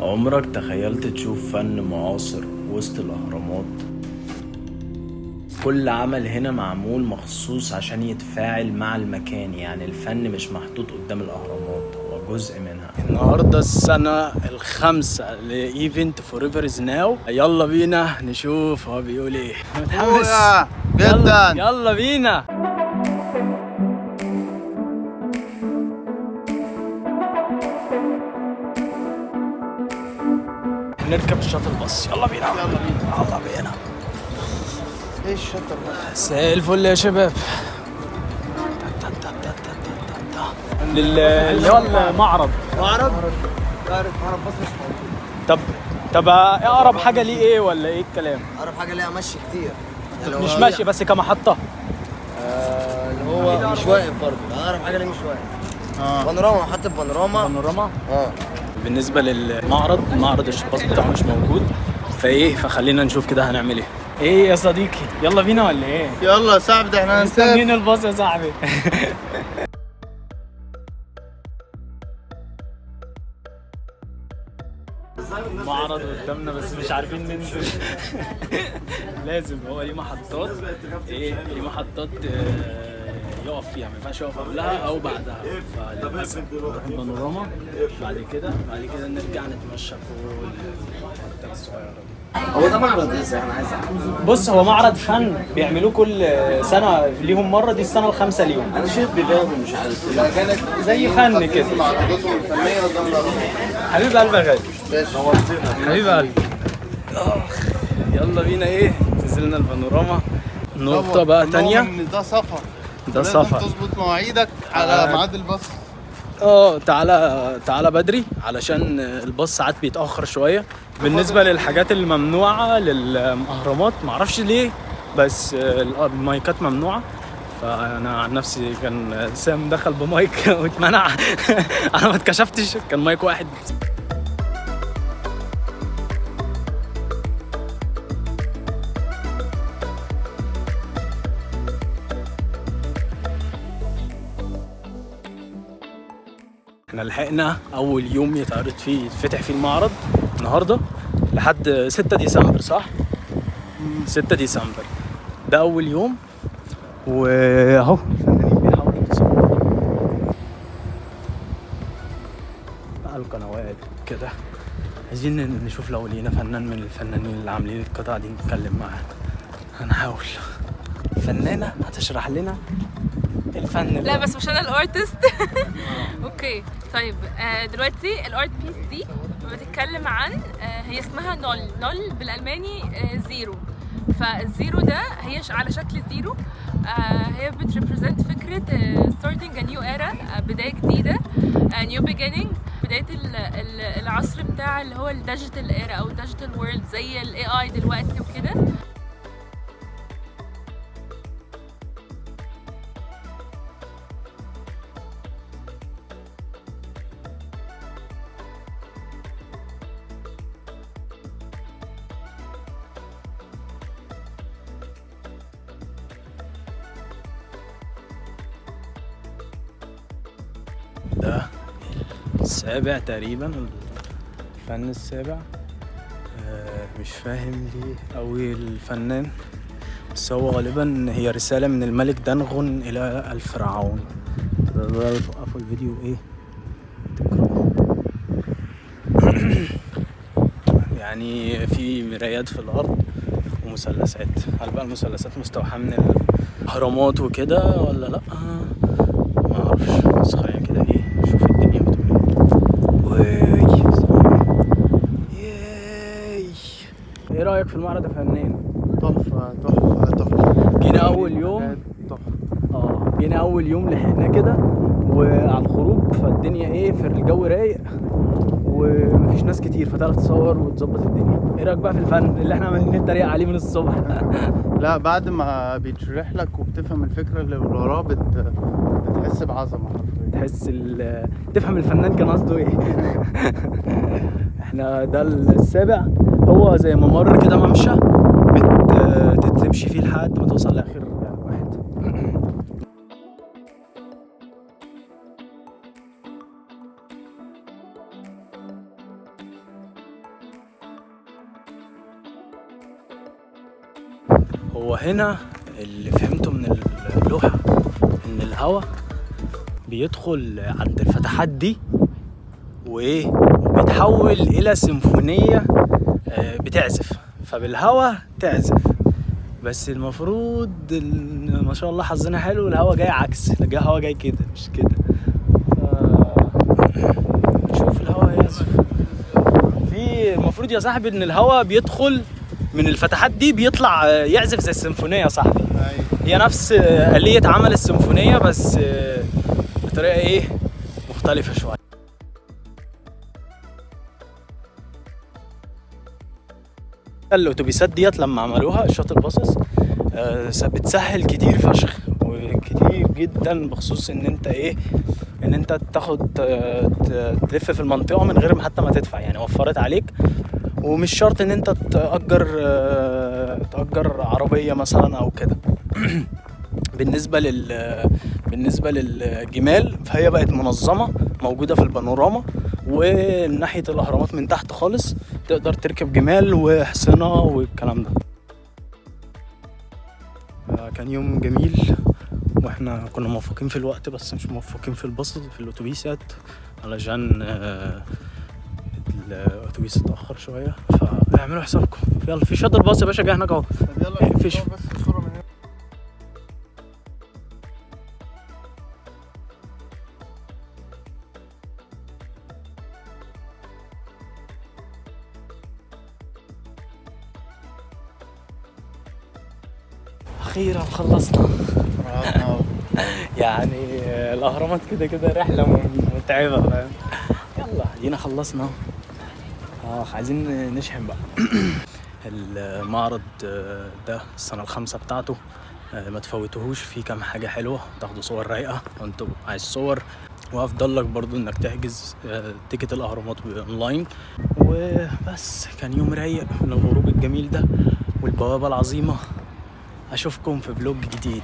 عمرك تخيلت تشوف فن معاصر وسط الأهرامات؟ كل عمل هنا معمول مخصوص عشان يتفاعل مع المكان، يعني الفن مش محطوط قدام الأهرامات، هو جزء منها. النهاردة السنة الخامسة لإيفنت فوريفر از ناو. يلا بينا نشوف هو بيقول ايه. متحمس جدا. يلا بينا. نركب الشاطئ الباص. يلا بينا يلا بينا يلا بينا. ايه الشطر ده؟ مساء الفل يا شباب. اللي هو المعرض. معرض بس مش موجود. طب اقرب حاجه ليه ايه ولا ايه الكلام؟ اقرب حاجه ليها مشي كتير يعني مش ماشي بس كمحطه. اللي هو مش واقف برضه. اقرب حاجه ليه مش واقف. بانوراما، محطه بانوراما. بالنسبه للمعرض، معرض الباص بتاعه مش موجود، فخلينا نشوف كده هنعمل ايه. ايه يا صديقي، يلا بينا ولا ايه؟ يلا يا صاحبي، ده احنا مستنيين الباص يا صاحبي. معرض قدامنا بس مش عارفين ننزل. لازم هو ليه محطات، ليه محطات يقف فيها، ما ينفعش يقف قبلها او بعدها. فللاسف نروح البانوراما، بعد كده نرجع نتمشى فوق المحطات الصغيره دي. هو ده معرض ازاي؟ انا عايز اعرف. بص، هو معرض فن بيعملوه كل سنه ليهم مره، دي السنه الخامسه ليهم. انا شايف بيبيعوا مش عارف كانت زي فن كده. معرضاتهم الفنيه قدام الأهرام. حبيب قلبي يا غالي. نورتنا حبيب قلبي. يلا بينا. نزلنا البانوراما، نقطة بقى تانية. ده سفر. ده سفر. تظبط مواعيدك على ميعاد الباص. تعالى بدري علشان الباص ساعات بيتأخر شوية. بالنسبة للحاجات الممنوعة للأهرامات معرفش ليه، بس المايكات ممنوعة. فأنا عن نفسي كان سام دخل بمايك واتمنع. أنا ما اتكشفتش، كان مايك واحد. احنا لحقنا اول يوم يتفتح فيه المعرض النهارده لحد 6 ديسمبر، صح؟ 6 ديسمبر ده اول يوم، واهو الفنانين بيحاولوا يتصوروا بقى القنوات كده. عايزين نشوف لو لقينا فنان من الفنانين اللي عاملين القطع دي نتكلم معاه. هنحاول. فنانة هتشرح لنا الفن. لا بس مش انا الارتست. اوكي طيب، دلوقتي الارت بيس دي بتتكلم عن هي اسمها نول بالالماني زيرو. فالزيرو ده هي على شكل زيرو. هي بتريبريزنت فكره starting a new era، بدايه جديده، new beginning، بدايه العصر بتاع اللي هو الديجيتال ايرا او الديجيتال وورلد زي الاي اي دلوقتي وكده. ده السابع تقريبا، الفن السابع. مش فاهم ليه أوي الفنان، بس هو غالبا هي رسالة من الملك دنغن إلى الفرعون. تقدروا توقفوا الفيديو تقرأوا. يعني في مرايات في الأرض ومثلثات. هل بقى المثلثات مستوحاة من الأهرامات وكده ولا لأ؟ ما أعرفش، بس خلينا كده نشوف الدنيا بتقول ايه رأيك في المعرض يا فنان؟ تحفه تحفه تحفه. جينا أول يوم لحقنا كده وعلى الخروج، فالدنيا في الجو رايق ومفيش ناس كتير، فتعرف تصور وتظبط الدنيا. ايه رأيك بقى في الفن اللي احنا عمالين نتريق عليه من الصبح؟ لا، بعد ما بيتشرح لك وبتفهم الفكره اللي وراه بتحس بعظمه. تفهم الفنان كان قصده ايه. احنا ده السابع، هو زي ممر كده ممشى تمشي فيه لحد ما توصل لاخر واحد. هو هنا اللي فهمته من اللوحة ان الهواء بيدخل عند الفتحات دي وبيتحول الى سيمفونية بتعزف، فبالهواء تعزف. بس المفروض ما شاء الله حظنا حلو، الهواء جاي عكس، الهواء جاي كده مش كده. شوف الهواء يعزف في المفروض يا صاحبي ان الهواء بيدخل من الفتحات دي بيطلع يعزف زي السيمفونية يا صاحبي. هي نفس آلية عمل السيمفونية بس بطريقة مختلفة شوية. الأتوبيسات ديت لما عملوها الشاطل باصص بتسهل كتير فشخ وكتير جدا، بخصوص ان انت ان انت تاخد تلف في المنطقة من غير ما حتى ما تدفع، يعني وفرت عليك. ومش شرط ان انت تأجر عربية مثلا او كده. بالنسبة للجمال فهي بقت منظمة موجودة في البانوراما، وناحية الأهرامات من تحت خالص تقدر تركب جمال وحصنة والكلام ده. كان يوم جميل، واحنا كنا موفقين في الوقت بس مش موفقين في الباص في الأتوبيسات علشان الأتوبيس اتأخر شوية، فاعملوا حسابكم. يلا في شاطئ الباص يا باشا جاي هناك اهو. يلا بس صورة من هنا. أخيرا خلصنا. يعني الأهرامات كده رحلة متعبة، فاهم؟ يلا دينا خلصنا. عايزين نشحن بقى. المعرض ده السنة الخامسة بتاعته، ما تفوتوهوش، فيه كام حاجة حلوة، تاخدوا صور رايقة وانتوا عايز صور، وافضل لك برضو انك تحجز تيكت الأهرامات اونلاين. وبس كان يوم رايق من الغروب الجميل ده والبوابة العظيمة. اشوفكم في فلوج جديد.